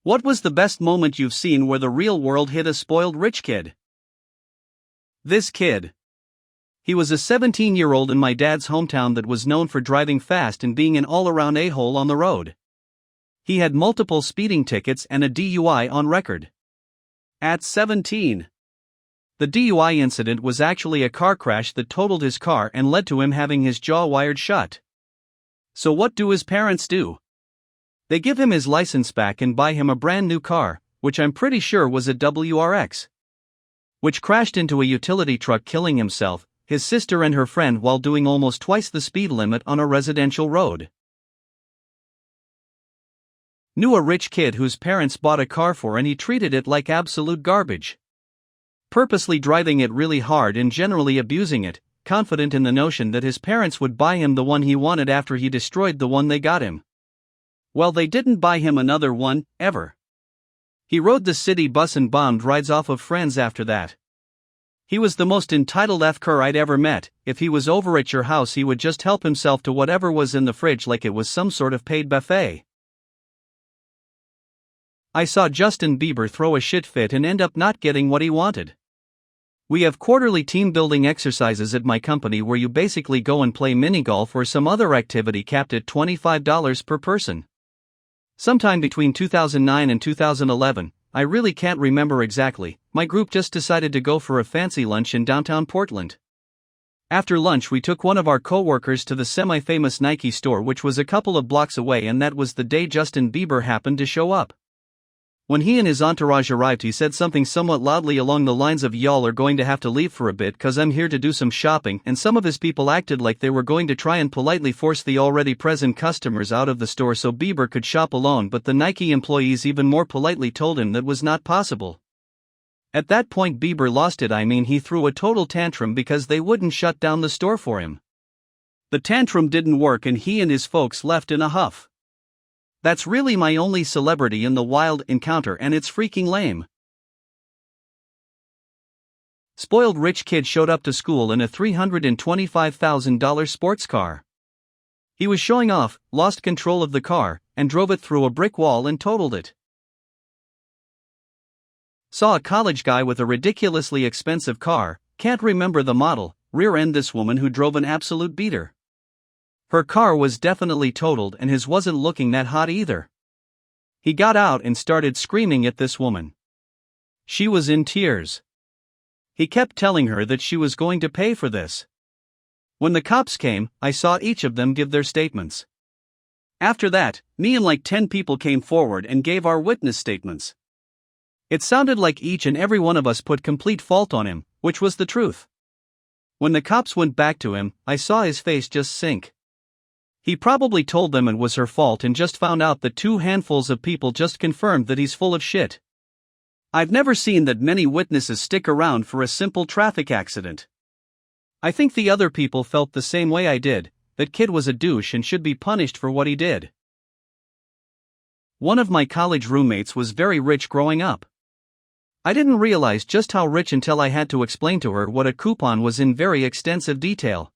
What was the best moment you've seen where the real world hit a spoiled rich kid? This kid. He was a 17-year-old in my dad's hometown that was known for driving fast and being an all-around a-hole on the road. He had multiple speeding tickets and a DUI on record. At 17. The DUI incident was actually a car crash that totaled his car and led to him having his jaw wired shut. So what do his parents do? They give him his license back and buy him a brand new car, which I'm pretty sure was a WRX. Which crashed into a utility truck, killing himself, his sister and her friend while doing almost twice the speed limit on a residential road. Knew a rich kid whose parents bought a car for and he treated it like absolute garbage. Purposely driving it really hard and generally abusing it, confident in the notion that his parents would buy him the one he wanted after he destroyed the one they got him. Well, they didn't buy him another one, ever. He rode the city bus and bombed rides off of friends after that. He was the most entitled F-cur I'd ever met. If he was over at your house, he would just help himself to whatever was in the fridge like it was some sort of paid buffet. I saw Justin Bieber throw a shit fit and end up not getting what he wanted. We have quarterly team building exercises at my company where you basically go and play minigolf or some other activity capped at $25 per person. Sometime between 2009 and 2011, I really can't remember exactly, my group just decided to go for a fancy lunch in downtown Portland. After lunch we took one of our co-workers to the semi-famous Nike store, which was a couple of blocks away, and that was the day Justin Bieber happened to show up. When he and his entourage arrived, he said something somewhat loudly along the lines of, "Y'all are going to have to leave for a bit cause I'm here to do some shopping," and some of his people acted like they were going to try and politely force the already present customers out of the store so Bieber could shop alone, but the Nike employees even more politely told him that was not possible. At that point Bieber lost it. He threw a total tantrum because they wouldn't shut down the store for him. The tantrum didn't work and he and his folks left in a huff. That's really my only celebrity in the wild encounter, and it's freaking lame. Spoiled rich kid showed up to school in a $325,000 sports car. He was showing off, lost control of the car, and drove it through a brick wall and totaled it. Saw a college guy with a ridiculously expensive car, can't remember the model, rear-end this woman who drove an absolute beater. Her car was definitely totaled and his wasn't looking that hot either. He got out and started screaming at this woman. She was in tears. He kept telling her that she was going to pay for this. When the cops came, I saw each of them give their statements. After that, me and like 10 people came forward and gave our witness statements. It sounded like each and every one of us put complete fault on him, which was the truth. When the cops went back to him, I saw his face just sink. He probably told them it was her fault and just found out that 2 handfuls of people just confirmed that he's full of shit. I've never seen that many witnesses stick around for a simple traffic accident. I think the other people felt the same way I did, that kid was a douche and should be punished for what he did. One of my college roommates was very rich growing up. I didn't realize just how rich until I had to explain to her what a coupon was in very extensive detail.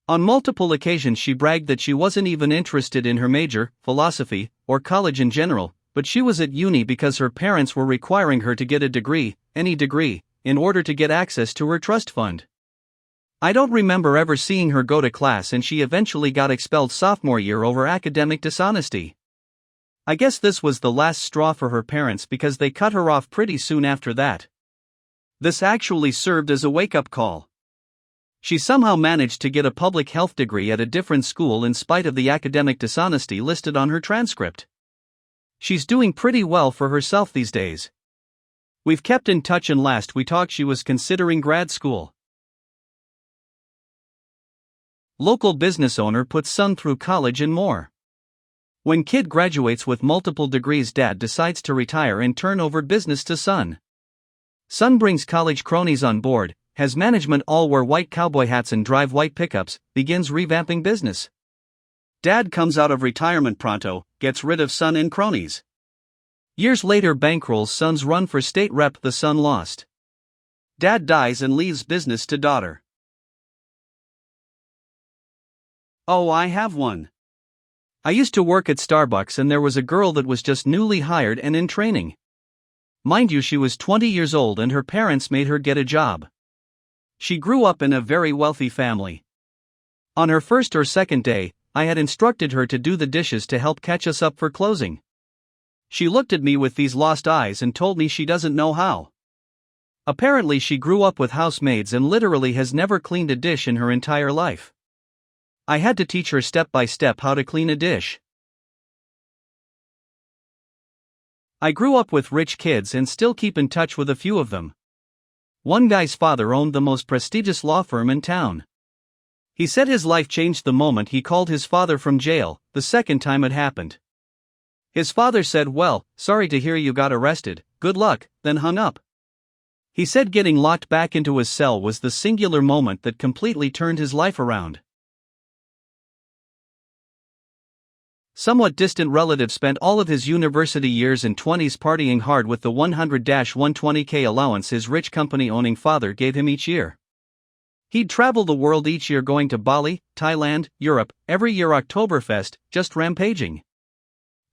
On multiple occasions she bragged that she wasn't even interested in her major, philosophy, or college in general, but she was at uni because her parents were requiring her to get a degree, any degree, in order to get access to her trust fund. I don't remember ever seeing her go to class, and she eventually got expelled sophomore year over academic dishonesty. I guess this was the last straw for her parents because they cut her off pretty soon after that. This actually served as a wake-up call. She somehow managed to get a public health degree at a different school in spite of the academic dishonesty listed on her transcript. She's doing pretty well for herself these days. We've kept in touch, and last we talked she was considering grad school. Local business owner puts son through college and more. When kid graduates with multiple degrees, dad decides to retire and turn over business to son. Son brings college cronies on board, has management all wear white cowboy hats and drive white pickups, begins revamping business. Dad comes out of retirement pronto, gets rid of son and cronies. Years later bankrolls son's run for state rep, the son lost. Dad dies and leaves business to daughter. Oh, I have one. I used to work at Starbucks and there was a girl that was just newly hired and in training. Mind you, she was 20 years old and her parents made her get a job. She grew up in a very wealthy family. On her first or second day, I had instructed her to do the dishes to help catch us up for closing. She looked at me with these lost eyes and told me she doesn't know how. Apparently she grew up with housemaids and literally has never cleaned a dish in her entire life. I had to teach her step by step how to clean a dish. I grew up with rich kids and still keep in touch with a few of them. One guy's father owned the most prestigious law firm in town. He said his life changed the moment he called his father from jail, the second time it happened. His father said, "Well, sorry to hear you got arrested, good luck," then hung up. He said getting locked back into his cell was the singular moment that completely turned his life around. Somewhat distant relative spent all of his university years and 20s partying hard with the 100-120K allowance his rich company-owning father gave him each year. He'd travel the world each year, going to Bali, Thailand, Europe, every year Oktoberfest, just rampaging.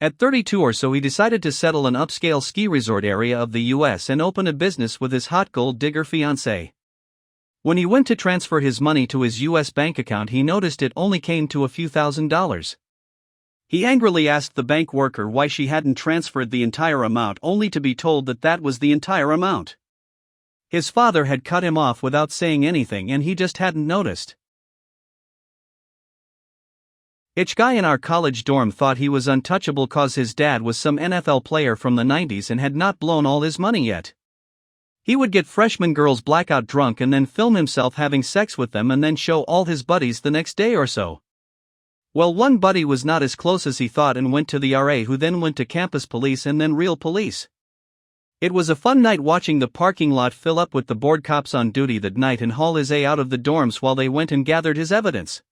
At 32 or so he decided to settle an upscale ski resort area of the US and open a business with his hot gold digger fiancée. When he went to transfer his money to his US bank account, he noticed it only came to a few $1,000s. He angrily asked the bank worker why she hadn't transferred the entire amount, only to be told that that was the entire amount. His father had cut him off without saying anything and he just hadn't noticed. Each guy in our college dorm thought he was untouchable cause his dad was some NFL player from the 90s and had not blown all his money yet. He would get freshman girls blackout drunk and then film himself having sex with them and then show all his buddies the next day or so. Well, one buddy was not as close as he thought and went to the RA, who then went to campus police and then real police. It was a fun night watching the parking lot fill up with the bored cops on duty that night and haul his A out of the dorms while they went and gathered his evidence.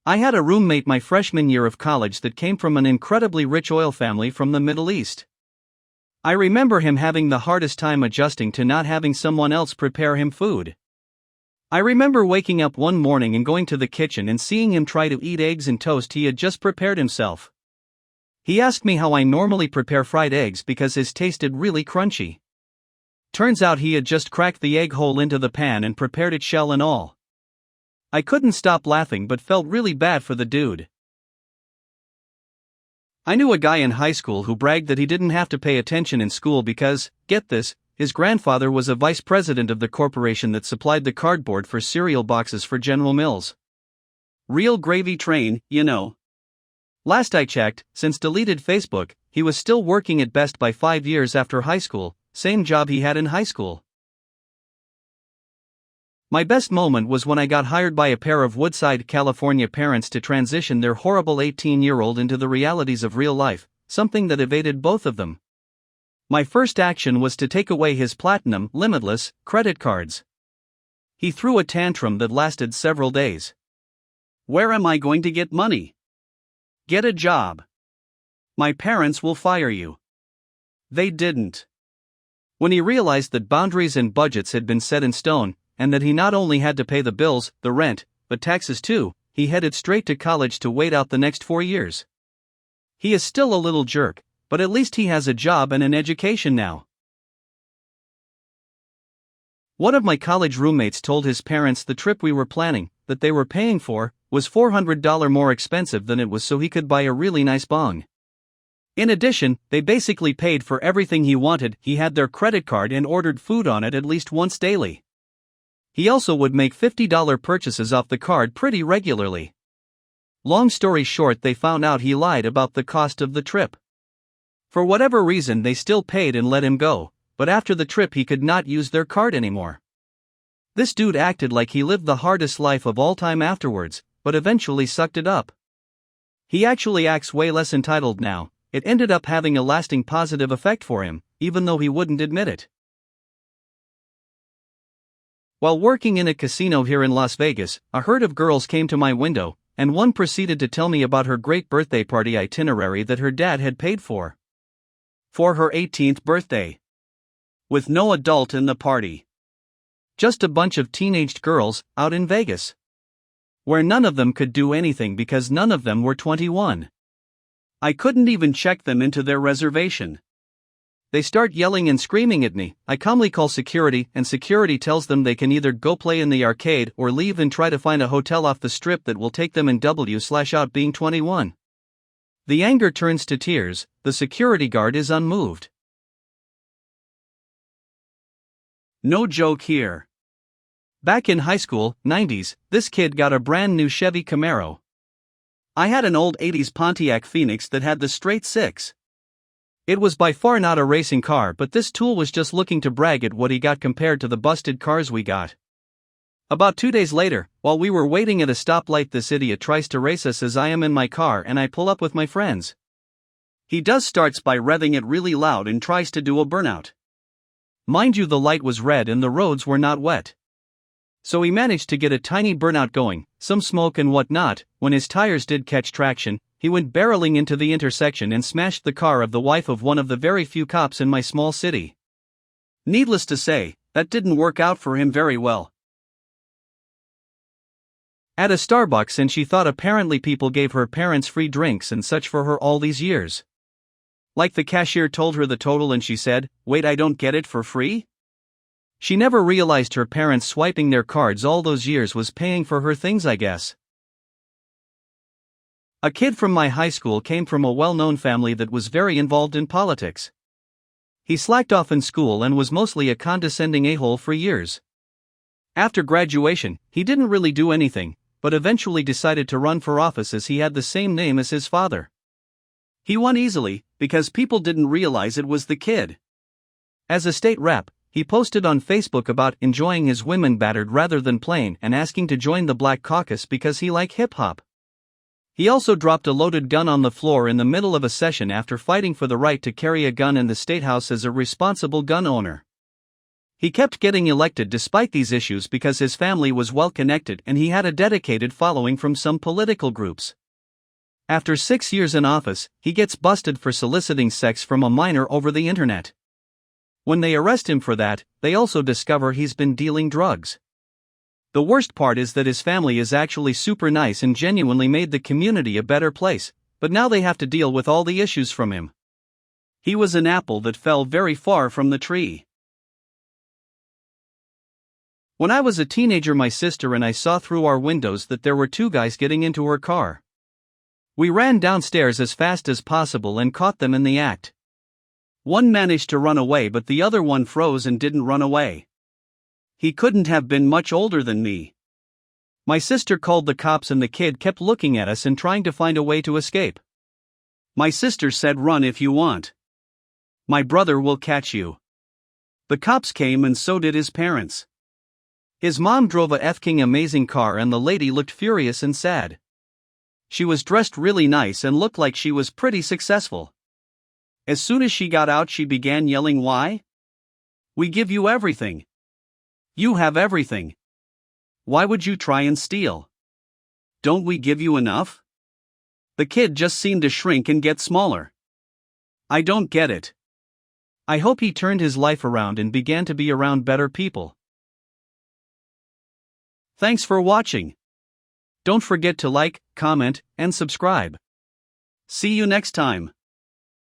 I had a roommate my freshman year of college that came from an incredibly rich oil family from the Middle East. I remember him having the hardest time adjusting to not having someone else prepare him food. I remember waking up one morning and going to the kitchen and seeing him try to eat eggs and toast he had just prepared himself. He asked me how I normally prepare fried eggs because his tasted really crunchy. Turns out he had just cracked the egg hole into the pan and prepared it shell and all. I couldn't stop laughing but felt really bad for the dude. I knew a guy in high school who bragged that he didn't have to pay attention in school because, get this, his grandfather was a vice president of the corporation that supplied the cardboard for cereal boxes for General Mills. Real gravy train, you know. Last I checked, since deleted Facebook, he was still working at Best Buy 5 years after high school, same job he had in high school. My best moment was when I got hired by a pair of Woodside, California parents to transition their horrible 18-year-old into the realities of real life, something that evaded both of them. My first action was to take away his Platinum, Limitless, credit cards. He threw a tantrum that lasted several days. "Where am I going to get money? Get a job. My parents will fire you." They didn't. When he realized that boundaries and budgets had been set in stone, and that he not only had to pay the bills, the rent, but taxes too, he headed straight to college to wait out the next 4 years. He is still a little jerk, but at least he has a job and an education now. One of my college roommates told his parents the trip we were planning, that they were paying for, was $400 more expensive than it was so he could buy a really nice bong. In addition, they basically paid for everything he wanted. He had their credit card and ordered food on it at least once daily. He also would make $50 purchases off the card pretty regularly. Long story short, they found out he lied about the cost of the trip. For whatever reason, they still paid and let him go, but after the trip he could not use their card anymore. This dude acted like he lived the hardest life of all time afterwards, but eventually sucked it up. He actually acts way less entitled now. It ended up having a lasting positive effect for him, even though he wouldn't admit it. While working in a casino here in Las Vegas, a herd of girls came to my window, and one proceeded to tell me about her great birthday party itinerary that her dad had paid for. For her 18th birthday. With no adult in the party. Just a bunch of teenaged girls, out in Vegas. where none of them could do anything because none of them were 21. I couldn't even check them into their reservation. They start yelling and screaming at me. I calmly call security, and security tells them they can either go play in the arcade or leave and try to find a hotel off the strip that will take them in W/out being 21. The anger turns to tears. The security guard is unmoved. No joke here. Back in high school, 90s, this kid got a brand new Chevy Camaro. I had an old 80s Pontiac Phoenix that had the straight six. It was by far not a racing car, but this tool was just looking to brag at what he got compared to the busted cars we got. About 2 days later, while we were waiting at a stoplight, this idiot tries to race us as I am in my car and I pull up with my friends. He starts by revving it really loud and tries to do a burnout. Mind you, the light was red and the roads were not wet. So he managed to get a tiny burnout going, some smoke and whatnot. When his tires did catch traction, he went barreling into the intersection and smashed the car of the wife of one of the very few cops in my small city. Needless to say, that didn't work out for him very well. At a Starbucks, and she thought apparently people gave her parents free drinks and such for her all these years. Like the cashier told her the total and she said, "Wait, I don't get it for free?" She never realized her parents swiping their cards all those years was paying for her things, I guess. A kid from my high school came from a well-known family that was very involved in politics. He slacked off in school and was mostly a condescending a-hole for years. After graduation, he didn't really do anything, but eventually decided to run for office as he had the same name as his father. He won easily, because people didn't realize it was the kid. As a state rep, he posted on Facebook about enjoying his women battered rather than plain and asking to join the Black Caucus because he liked hip-hop. He also dropped a loaded gun on the floor in the middle of a session after fighting for the right to carry a gun in the State House as a responsible gun owner. He kept getting elected despite these issues because his family was well connected and he had a dedicated following from some political groups. After 6 years in office, he gets busted for soliciting sex from a minor over the internet. When they arrest him for that, they also discover he's been dealing drugs. The worst part is that his family is actually super nice and genuinely made the community a better place, but now they have to deal with all the issues from him. He was an apple that fell very far from the tree. When I was a teenager, my sister and I saw through our windows that there were 2 guys getting into her car. We ran downstairs as fast as possible and caught them in the act. One managed to run away, but the other one froze and didn't run away. He couldn't have been much older than me. My sister called the cops and the kid kept looking at us and trying to find a way to escape. My sister said, "Run if you want. My brother will catch you." The cops came and so did his parents. His mom drove a f-king amazing car and the lady looked furious and sad. She was dressed really nice and looked like she was pretty successful. As soon as she got out, she began yelling, "Why? We give you everything. You have everything. Why would you try and steal? Don't we give you enough?" The kid just seemed to shrink and get smaller. I don't get it. I hope he turned his life around and began to be around better people. Thanks for watching. Don't forget to like, comment, and subscribe. See you next time.